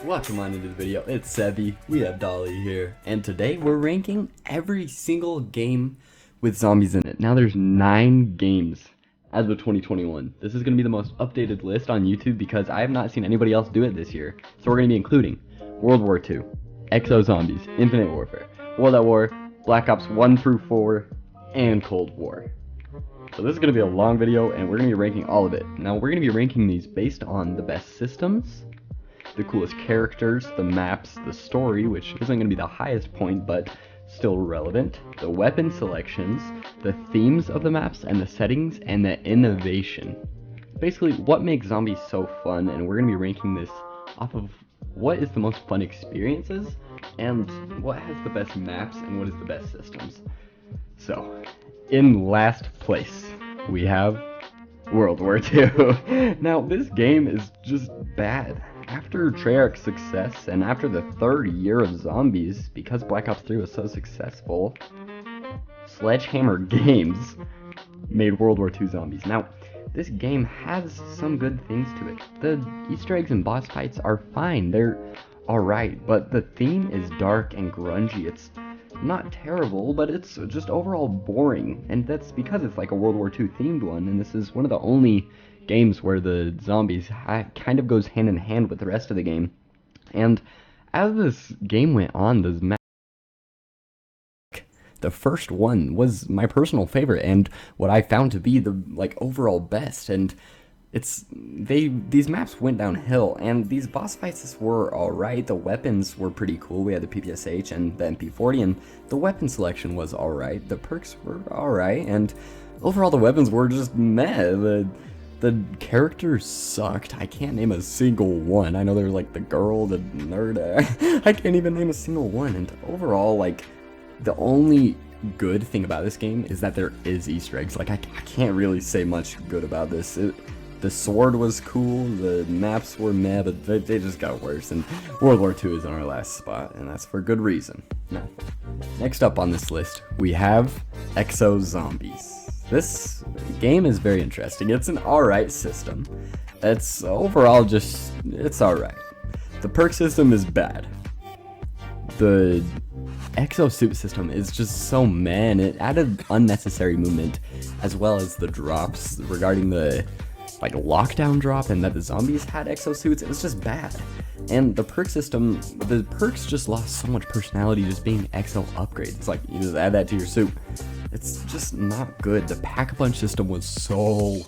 Welcome on into the video. It's Sebi, we have Dolly here, and today we're ranking every single game with zombies in it. Now there's 9 games as of 2021. This is going to be the most updated list on YouTube because I have not seen anybody else do it this year. So we're going to be including World War II, Exo Zombies, Infinite Warfare, World at War, Black Ops 1 through 4, and Cold War. So this is going to be a long video and we're going to be ranking all of it. Now we're going to be ranking these based on the best systems, the coolest characters, the maps, the story, which isn't going to be the highest point, but still relevant, the weapon selections, the themes of the maps, and the settings, and the innovation. Basically, what makes zombies so fun, and we're going to be ranking this off of what is the most fun experiences, and what has the best maps, and what is the best systems. So, in last place, we have World War II. Now, this game is just bad. After Treyarch's success, and after the 3rd year of zombies, because Black Ops 3 was so successful, Sledgehammer Games made World War II Zombies. Now, this game has some good things to it. The Easter eggs and boss fights are fine, they're alright, but the theme is dark and grungy. It's not terrible, but it's just overall boring, and that's because it's like a World War II themed one, and this is one of the only games where the zombies kind of goes hand in hand with the rest of the game. And as this game went on, the first one was my personal favorite and what I found to be the overall best, and these maps went downhill, and these boss fights were alright. The weapons were pretty cool. We had the PPSH and the MP40, and the weapon selection was alright. The perks were alright, and overall the weapons were just meh. The characters sucked. I can't name a single one. I know they're like the girl, the nerd. I can't even name a single one. And overall, the only good thing about this game is that there is Easter eggs. I can't really say much good about this. The sword was cool, the maps were meh, but they just got worse. And World War II is on our last spot, and that's for good reason. Now, next up on this list, we have Exo Zombies. This game is very interesting. It's an alright system. It's overall it's alright. The perk system is bad. The exosuit system is just so meh, and it added unnecessary movement, as well as the drops regarding the lockdown drop, and that the zombies had exosuits. It was just bad. And the perk system, the perks just lost so much personality just being exo upgrades. It's you just add that to your suit. It's just not good. The pack-a-punch system was so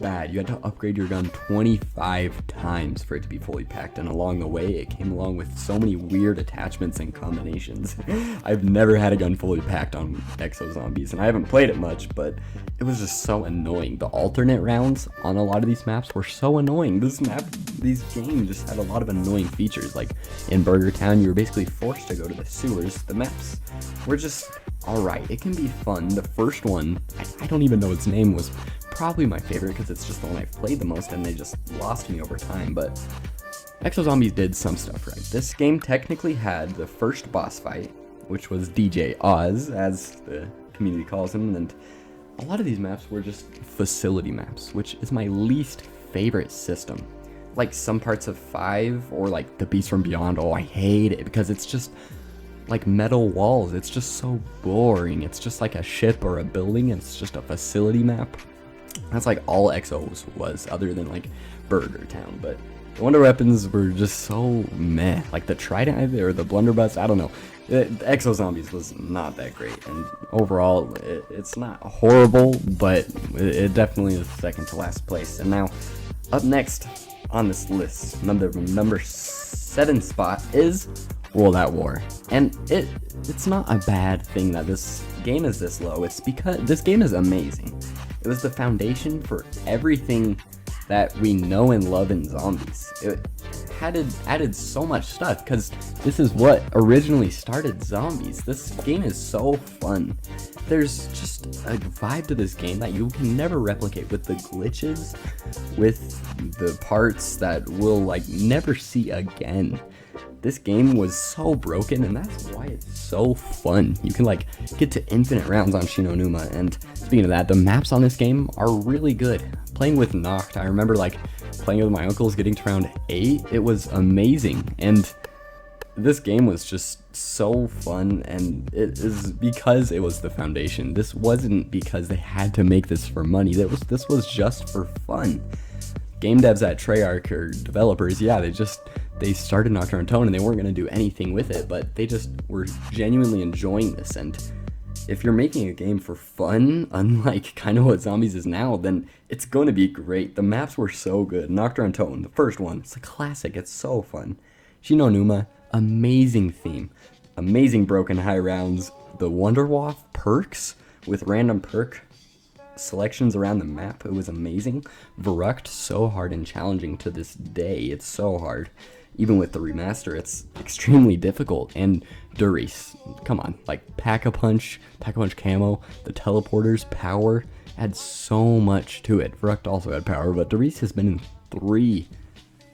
bad. You had to upgrade your gun 25 times for it to be fully packed, and along the way it came along with so many weird attachments and combinations. I've never had a gun fully packed on Exo Zombies, and I haven't played it much, but it was just so annoying. The alternate rounds on a lot of these maps were so annoying. These games just had a lot of annoying features. In Burger Town, you were basically forced to go to the sewers. The maps were just alright. It can be fun. The first one, I don't even know its name, was probably my favorite because it's just the one I've played the most, and they just lost me over time. But Exo Zombies did some stuff right. This game technically had the first boss fight, which was DJ Oz, as the community calls him, and a lot of these maps were just facility maps, which is my least favorite system. Some parts of 5 or the Beast from Beyond, I hate it because it's just metal walls. It's just so boring. It's just a ship or a building. It's just a facility map. That's all Exos was, other than Burger Town. But the wonder weapons were just so meh. The Trident or the Blunderbuss, I don't know. Exo Zombies was not that great, and overall it's not horrible, but it definitely is second to last place. And now, up next on this list, number 7 spot is World at War. And it's not a bad thing that this game is this low. It's because this game is amazing. It was the foundation for everything that we know and love in zombies. It added so much stuff because this is what originally started zombies. This game is so fun. There's just a vibe to this game that you can never replicate, with the glitches, with the parts that we'll never see again. This game was so broken, and that's why it's so fun. You can get to infinite rounds on Shinonuma, and speaking of that, the maps on this game are really good. Playing with Noct, I remember playing with my uncles, getting to round 8, it was amazing. And this game was just so fun, and it is because it was the foundation. This wasn't because they had to make this for money. This was just for fun. Game devs at Treyarch, or developers, yeah, they started Nocturne Tone and they weren't going to do anything with it, but they just were genuinely enjoying this. And if you're making a game for fun, unlike kind of what Zombies is now, then it's going to be great. The maps were so good. Nocturne Tone, the first one, it's a classic. It's so fun. Shino Numa, amazing theme. Amazing broken high rounds. The Wonderwaff perks with random perk selections around the map. It was amazing. Verrucht, so hard and challenging to this day. It's so hard. Even with the remaster, it's extremely difficult. And Duris, come on, like Pack-a-Punch camo, the teleporters, power, had so much to it. Verrucht also had power, but Duris has been in 3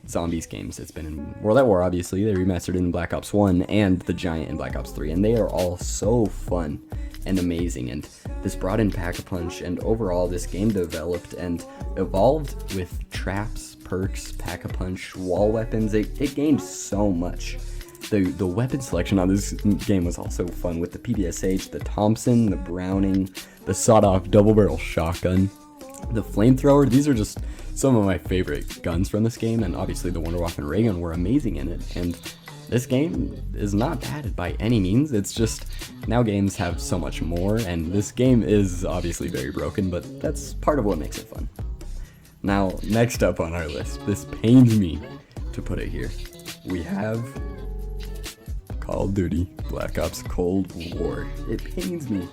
Zombies games. It's been in World at War, obviously. They remastered it in Black Ops 1 and the Giant in Black Ops 3, and they are all so fun and amazing. And this brought in Pack-a-Punch, and overall this game developed and evolved with traps, perks, Pack-a-Punch, wall weapons. It gained so much. The weapon selection on this game was also fun, with the PPSH, the Thompson, the Browning, the sawed-off double-barrel shotgun, the flamethrower. These are just some of my favorite guns from this game, and obviously the Wonderwaff and Ray Gun were amazing in it. And this game is not bad by any means. It's just now games have so much more, and this game is obviously very broken, but that's part of what makes it fun. Now, next up on our list, this pains me to put it here, we have Call of Duty Black Ops Cold War. It pains me.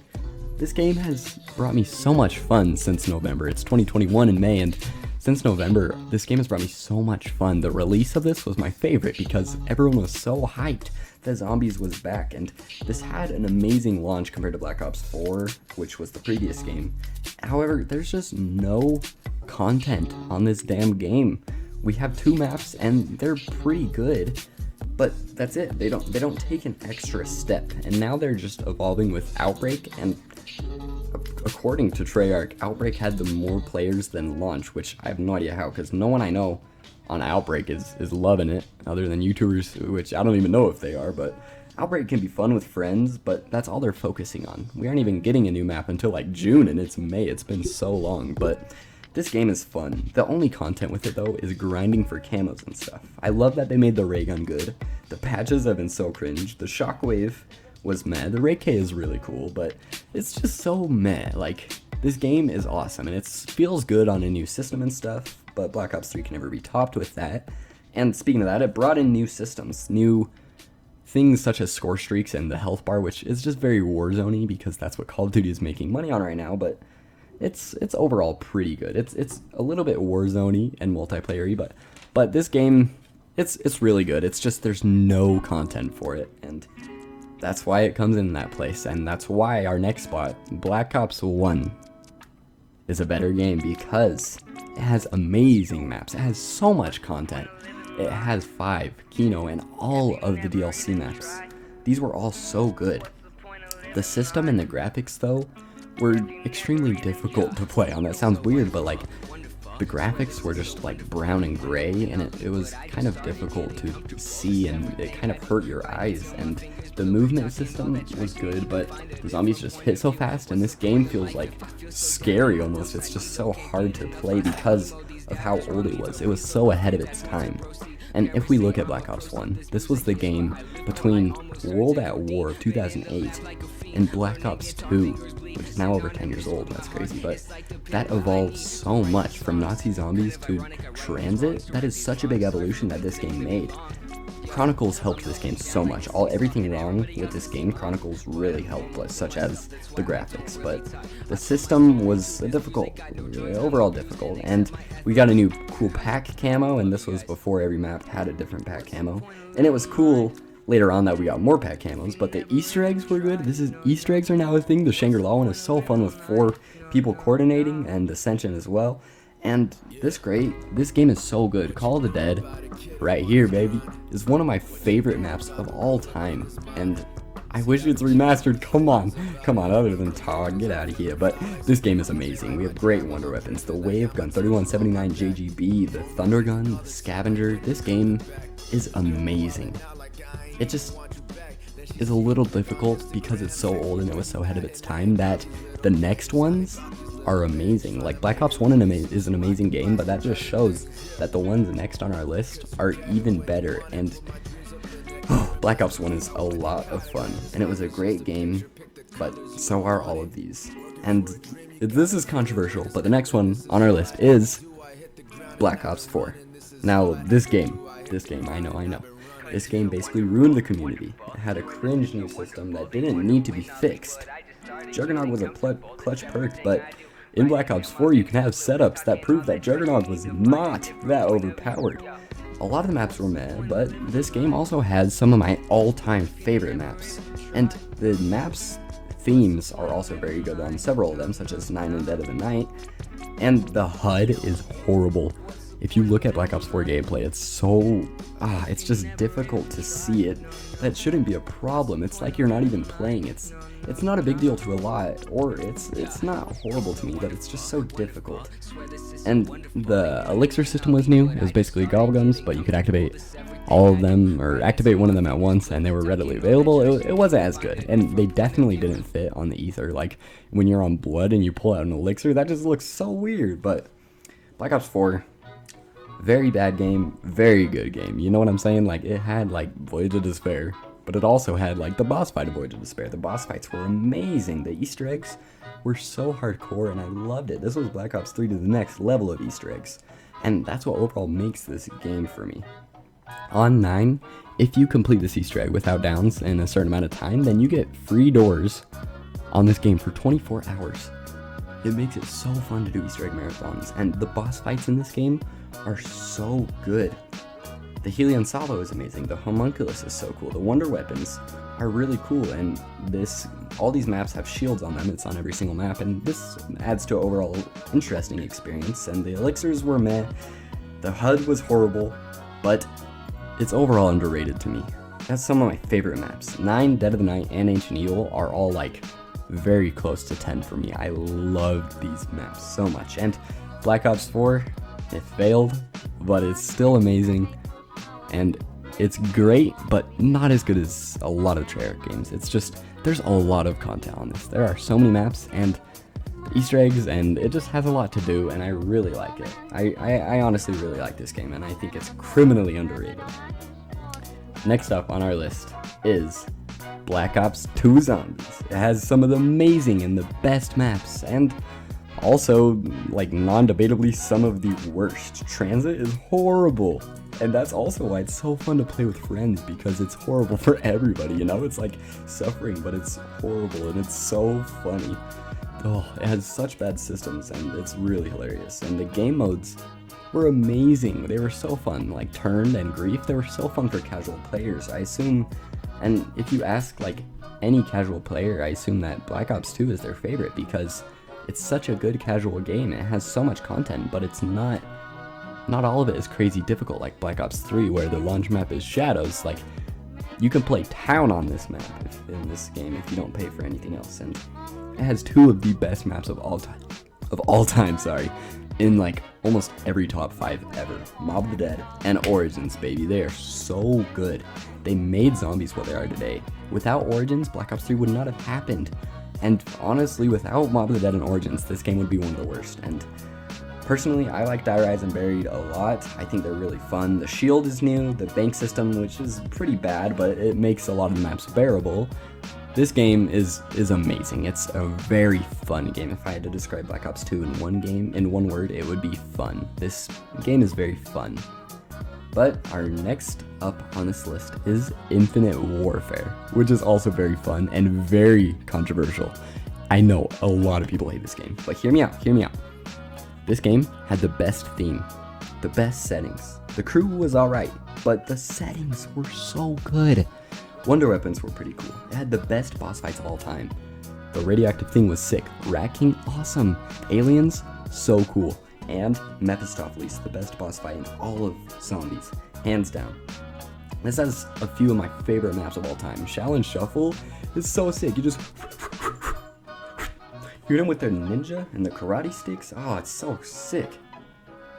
This game has brought me so much fun since November. It's 2021 in May, and since November, this game has brought me so much fun. The release of this was my favorite because everyone was so hyped that Zombies was back, and this had an amazing launch compared to Black Ops 4, which was the previous game. However, there's just no content on this damn game. We have 2 maps, and they're pretty good, but that's it. They don't take an extra step, and now they're just evolving with Outbreak, and according to Treyarch, Outbreak had the more players than Launch, which I have no idea how, because no one I know on Outbreak is loving it, other than YouTubers, which I don't even know if they are. But Outbreak can be fun with friends, but that's all they're focusing on. We aren't even getting a new map until like June, and it's May. It's been so long, but this game is fun. The only content with it, though, is grinding for camos and stuff. I love that they made the ray gun good. The patches have been so cringe. The shockwave was meh. The Ray K is really cool, but it's just so meh. Like, this game is awesome, and it feels good on a new system and stuff, but Black Ops 3 can never be topped with that. And speaking of that, it brought in new systems, new things such as score streaks and the health bar, which is just very Warzone-y because that's what Call of Duty is making money on right now, but it's overall pretty good. It's a little bit Warzone-y and multiplayer-y, but this game, it's really good. It's just there's no content for it, and that's why it comes in that place, and that's why our next spot, Black Ops 1, is a better game because it has amazing maps. It has so much content. It has 5, Kino, and all of the DLC maps. These were all so good. The system and the graphics, though, were extremely difficult to play on. That sounds weird, but like, the graphics were just like brown and gray, and it was kind of difficult to see, and it kind of hurt your eyes. And the movement system was good, but the zombies just hit so fast, and this game feels like scary almost. It's just so hard to play because of how old it was. It was so ahead of its time. And if we look at Black Ops 1, this was the game between World at War of 2008 and Black Ops 2, which is now over 10 years old. That's crazy, but that evolved so much from Nazi zombies to transit. That is such a big evolution that this game made. Chronicles helped this game so much. Everything wrong with this game, Chronicles really helped, such as the graphics, but the system was overall difficult, and we got a new cool pack camo, and this was before every map had a different pack camo, and it was cool later on that we got more pack camos, but the Easter eggs were good. Easter eggs are now a thing. The Shangri-La one is so fun with 4 people coordinating, and Ascension as well. And this game is so good. Call of the Dead, right here, baby, is one of my favorite maps of all time. And I wish it's remastered. Come on, other than Tog, get out of here. But this game is amazing. We have great wonder weapons. The Wave Gun 3179 JGB, the Thunder Gun, the Scavenger. This game is amazing. It just is a little difficult because it's so old and it was so ahead of its time that the next ones are amazing. Like Black Ops 1 is an amazing game, but that just shows that the ones next on our list are even better. And Black Ops 1 is a lot of fun, and it was a great game, but so are all of these. And this is controversial, but the next one on our list is Black Ops 4. Now, this game, I know. This game basically ruined the community. It had a cringe new system that didn't need to be fixed. Juggernaut was a clutch perk, but in Black Ops 4 you can have setups that prove that Juggernaut was not that overpowered. A lot of the maps were meh, but this game also has some of my all-time favorite maps. And the maps' themes are also very good on several of them, such as 9 and Dead of the Night. And the HUD is horrible. If you look at Black Ops 4 gameplay, it's just difficult to see it. That shouldn't be a problem. It's like you're not even playing. It's not a big deal to a lot, or it's not horrible to me, but it's just so difficult. And the elixir system was new. It was basically gobble guns, but you could activate all of them, or activate one of them at once, and they were readily available. It wasn't as good, and they definitely didn't fit on the ether. Like, when you're on blood and you pull out an elixir, that just looks so weird. But Black Ops 4, very bad game, very good game. You know what I'm saying? Like, it had, like, Voyage of Despair, but it also had, like, the boss fight of Voyage of Despair. The boss fights were amazing. The Easter eggs were so hardcore, and I loved it. This was Black Ops 3 to the next level of Easter eggs, and that's what overall makes this game for me. On 9, if you complete this Easter egg without downs in a certain amount of time, then you get free doors on this game for 24 hours. It makes it so fun to do Easter egg marathons, and the boss fights in this game are so good. The Helion Salvo is amazing, the Homunculus is so cool, the wonder weapons are really cool, and all these maps have shields on them. It's on every single map, and this adds to an overall interesting experience. And the elixirs were meh, the HUD was horrible, but it's overall underrated to me. That's some of my favorite maps. 9, Dead of the Night, and Ancient Evil are all like very close to 10 for me. I loved these maps so much. And Black Ops 4, it failed, but it's still amazing, and it's great, but not as good as a lot of Treyarch games. It's just, there's a lot of content on this. There are so many maps and Easter eggs, and it just has a lot to do, and I really like it. I honestly really like this game, and I think it's criminally underrated. Next up on our list is Black Ops 2 Zombies. It has some of the amazing and the best maps, and also, like, non-debatably some of the worst. Transit is horrible, and that's also why it's so fun to play with friends, because it's horrible for everybody, you know? It's like suffering, but it's horrible, and it's so funny. Oh, it has such bad systems, and it's really hilarious. And the game modes were amazing. They were so fun, like Turned and Grief. They were so fun for casual players, I assume. And if you ask, like, any casual player, I assume that Black Ops 2 is their favorite, because it's such a good casual game. It has so much content, but it's not all of it is crazy difficult like Black Ops 3, where the launch map is Shadows. Like, you can play Town on this map in this game if you don't pay for anything else, and it has 2 of the best maps of all time, in like almost every top 5 ever. Mob of the Dead and Origins, baby. They are so good. They made zombies what they are today. Without Origins, Black Ops 3 would not have happened. And honestly, without Mob of the Dead and Origins, this game would be one of the worst. And personally, I like Die Rise and Buried a lot. I think they're really fun. The shield is new, the bank system, which is pretty bad, but it makes a lot of the maps bearable. This game is amazing. It's a very fun game. If I had to describe Black Ops 2 in one word, it would be fun. This game is very fun. But our next up on this list is Infinite Warfare, which is also very fun and very controversial. I know a lot of people hate this game, but hear me out. This game had the best theme, the best settings. The crew was alright, but the settings were so good. Wonder weapons were pretty cool. It had the best boss fights of all time. The radioactive thing was sick. Rat King, awesome. Aliens, so cool. And Mephistopheles, the best boss fight in all of zombies, hands down. This has a few of my favorite maps of all time. Challenge Shuffle is so sick. You just hit them with their ninja and the karate sticks. Oh, it's so sick.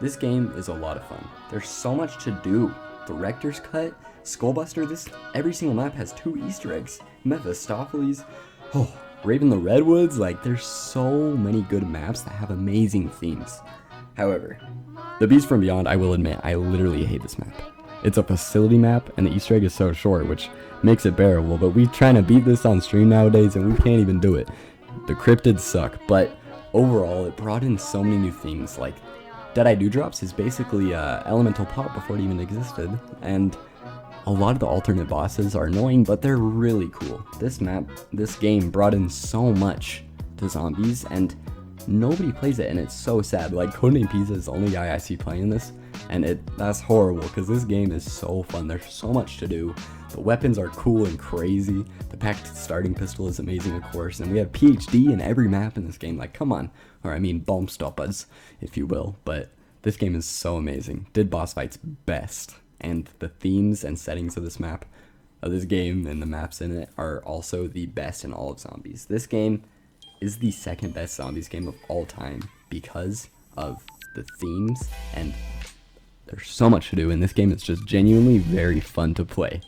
This game is a lot of fun. There's so much to do. Director's Cut, Skullbuster, every single map has 2 Easter eggs. Mephistopheles, Raven the Redwoods, like there's so many good maps that have amazing themes. However, the Beast from Beyond, I will admit, I literally hate this map. It's a facility map, and the Easter egg is so short, which makes it bearable, but we're trying to beat this on stream nowadays, and we can't even do it. The cryptids suck, but overall, it brought in so many new things, like Deadeye Dewdrops is basically elemental pop before it even existed, and a lot of the alternate bosses are annoying, but they're really cool. This game brought in so much to zombies, and nobody plays it, and it's so sad. Like, Codename Pizza is the only guy I see playing this, and that's horrible, because this game is so fun. There's so much to do. The weapons are cool and crazy. The packed starting pistol is amazing, of course, and we have PhD in every map in this game. Like, come on. Or I mean, bomb stoppers, if you will. But this game is so amazing. Did boss fights best. And the themes and settings of this map, of this game, and the maps in it are also the best in all of Zombies. This game is the second best Zombies game of all time because of the themes, and there's so much to do in this game. It's just genuinely very fun to play.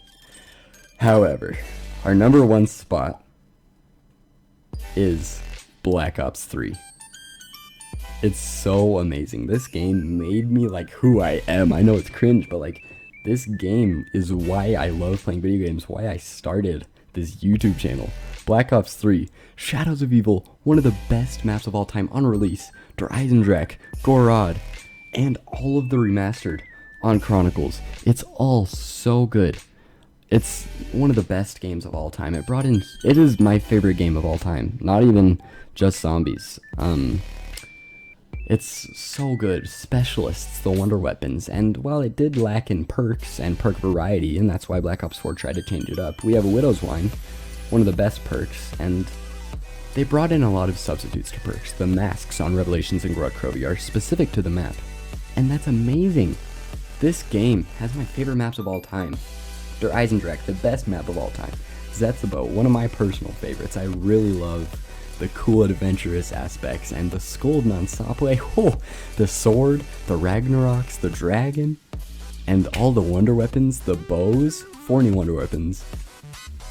However, our number 1 spot is Black Ops 3. It's so amazing. This game made me like who I am. I know it's cringe, but like, this game is why I love playing video games, why I started this YouTube channel. Black Ops 3, Shadows of Evil, one of the best maps of all time on release. Der Eisendrache, Gorod, and all of the remastered on Chronicles. It's all so good. It's one of the best games of all time. It is my favorite game of all time, not even just Zombies. It's so good. Specialists, the wonder weapons, and while it did lack in perks and perk variety, and that's why Black Ops 4 tried to change it up, we have a Widow's Wine, one of the best perks, and they brought in a lot of substitutes to perks. The masks on Revelations and Grudkrovi are specific to the map, and that's amazing. This game has my favorite maps of all time. Der Eisendrache, the best map of all time. Zetsebo, one of my personal favorites. I really love the cool adventurous aspects, and the Skuld Nansaple, the sword, the Ragnaroks, the dragon, and all the wonder weapons, the bows, 4 new wonder weapons.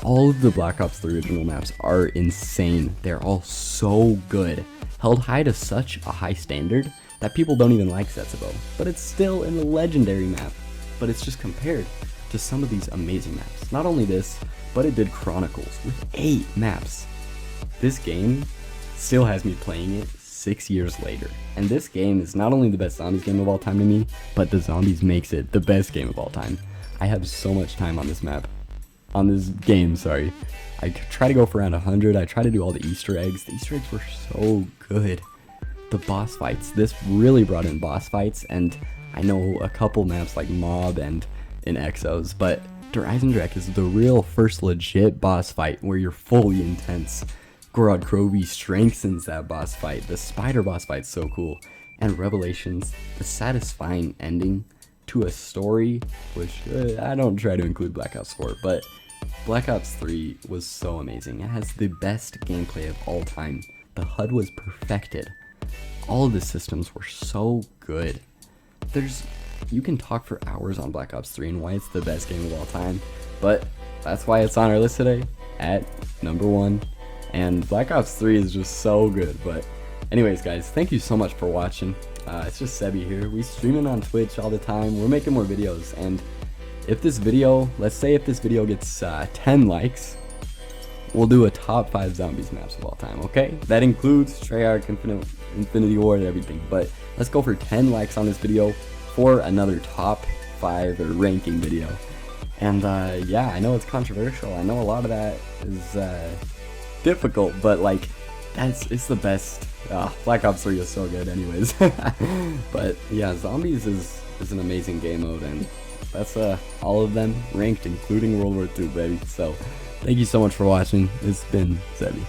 All of the Black Ops 3 original maps are insane. They're all so good. Held high to such a high standard that people don't even like Zetsebo, but it's still in the legendary map. But it's just compared to some of these amazing maps. Not only this, but it did Chronicles with 8 maps. This game still has me playing it 6 years later. And this game is not only the best Zombies game of all time to me, but the Zombies makes it the best game of all time. I have so much time on this map. On this game, sorry. I try to go for around 100. I try to do all the Easter eggs. The Easter eggs were so good. The boss fights. This really brought in boss fights, and I know a couple maps like Mob and in Exos, but Der Eisendrache is the real first legit boss fight where you're fully intense. Grudkrovi strengthens that boss fight. The spider boss fight's so cool. And Revelations, the satisfying ending to a story, which I don't try to include Black Ops 4, but Black Ops 3 was so amazing. It has the best gameplay of all time. The HUD was perfected. All of the systems were so good. You can talk for hours on Black Ops 3 and why it's the best game of all time, but that's why it's on our list today at number 1. And Black Ops 3 is just so good. But anyways, guys, thank you so much for watching. It's just Sebi here. We streaming on Twitch all the time. We're making more videos, and if this video, let's say if this video gets 10 likes, we'll do a top 5 Zombies maps of all time, okay? That includes Treyarch, Infinity Ward, and everything. But let's go for 10 likes on this video for another top 5 or ranking video. And yeah, I know it's controversial. I know a lot of that is difficult, but like, it's the best. Black Ops 3 is so good anyways. But yeah, Zombies is an amazing game mode, and that's all of them ranked, including World War II, baby. So thank you so much for watching. It's been Sebi.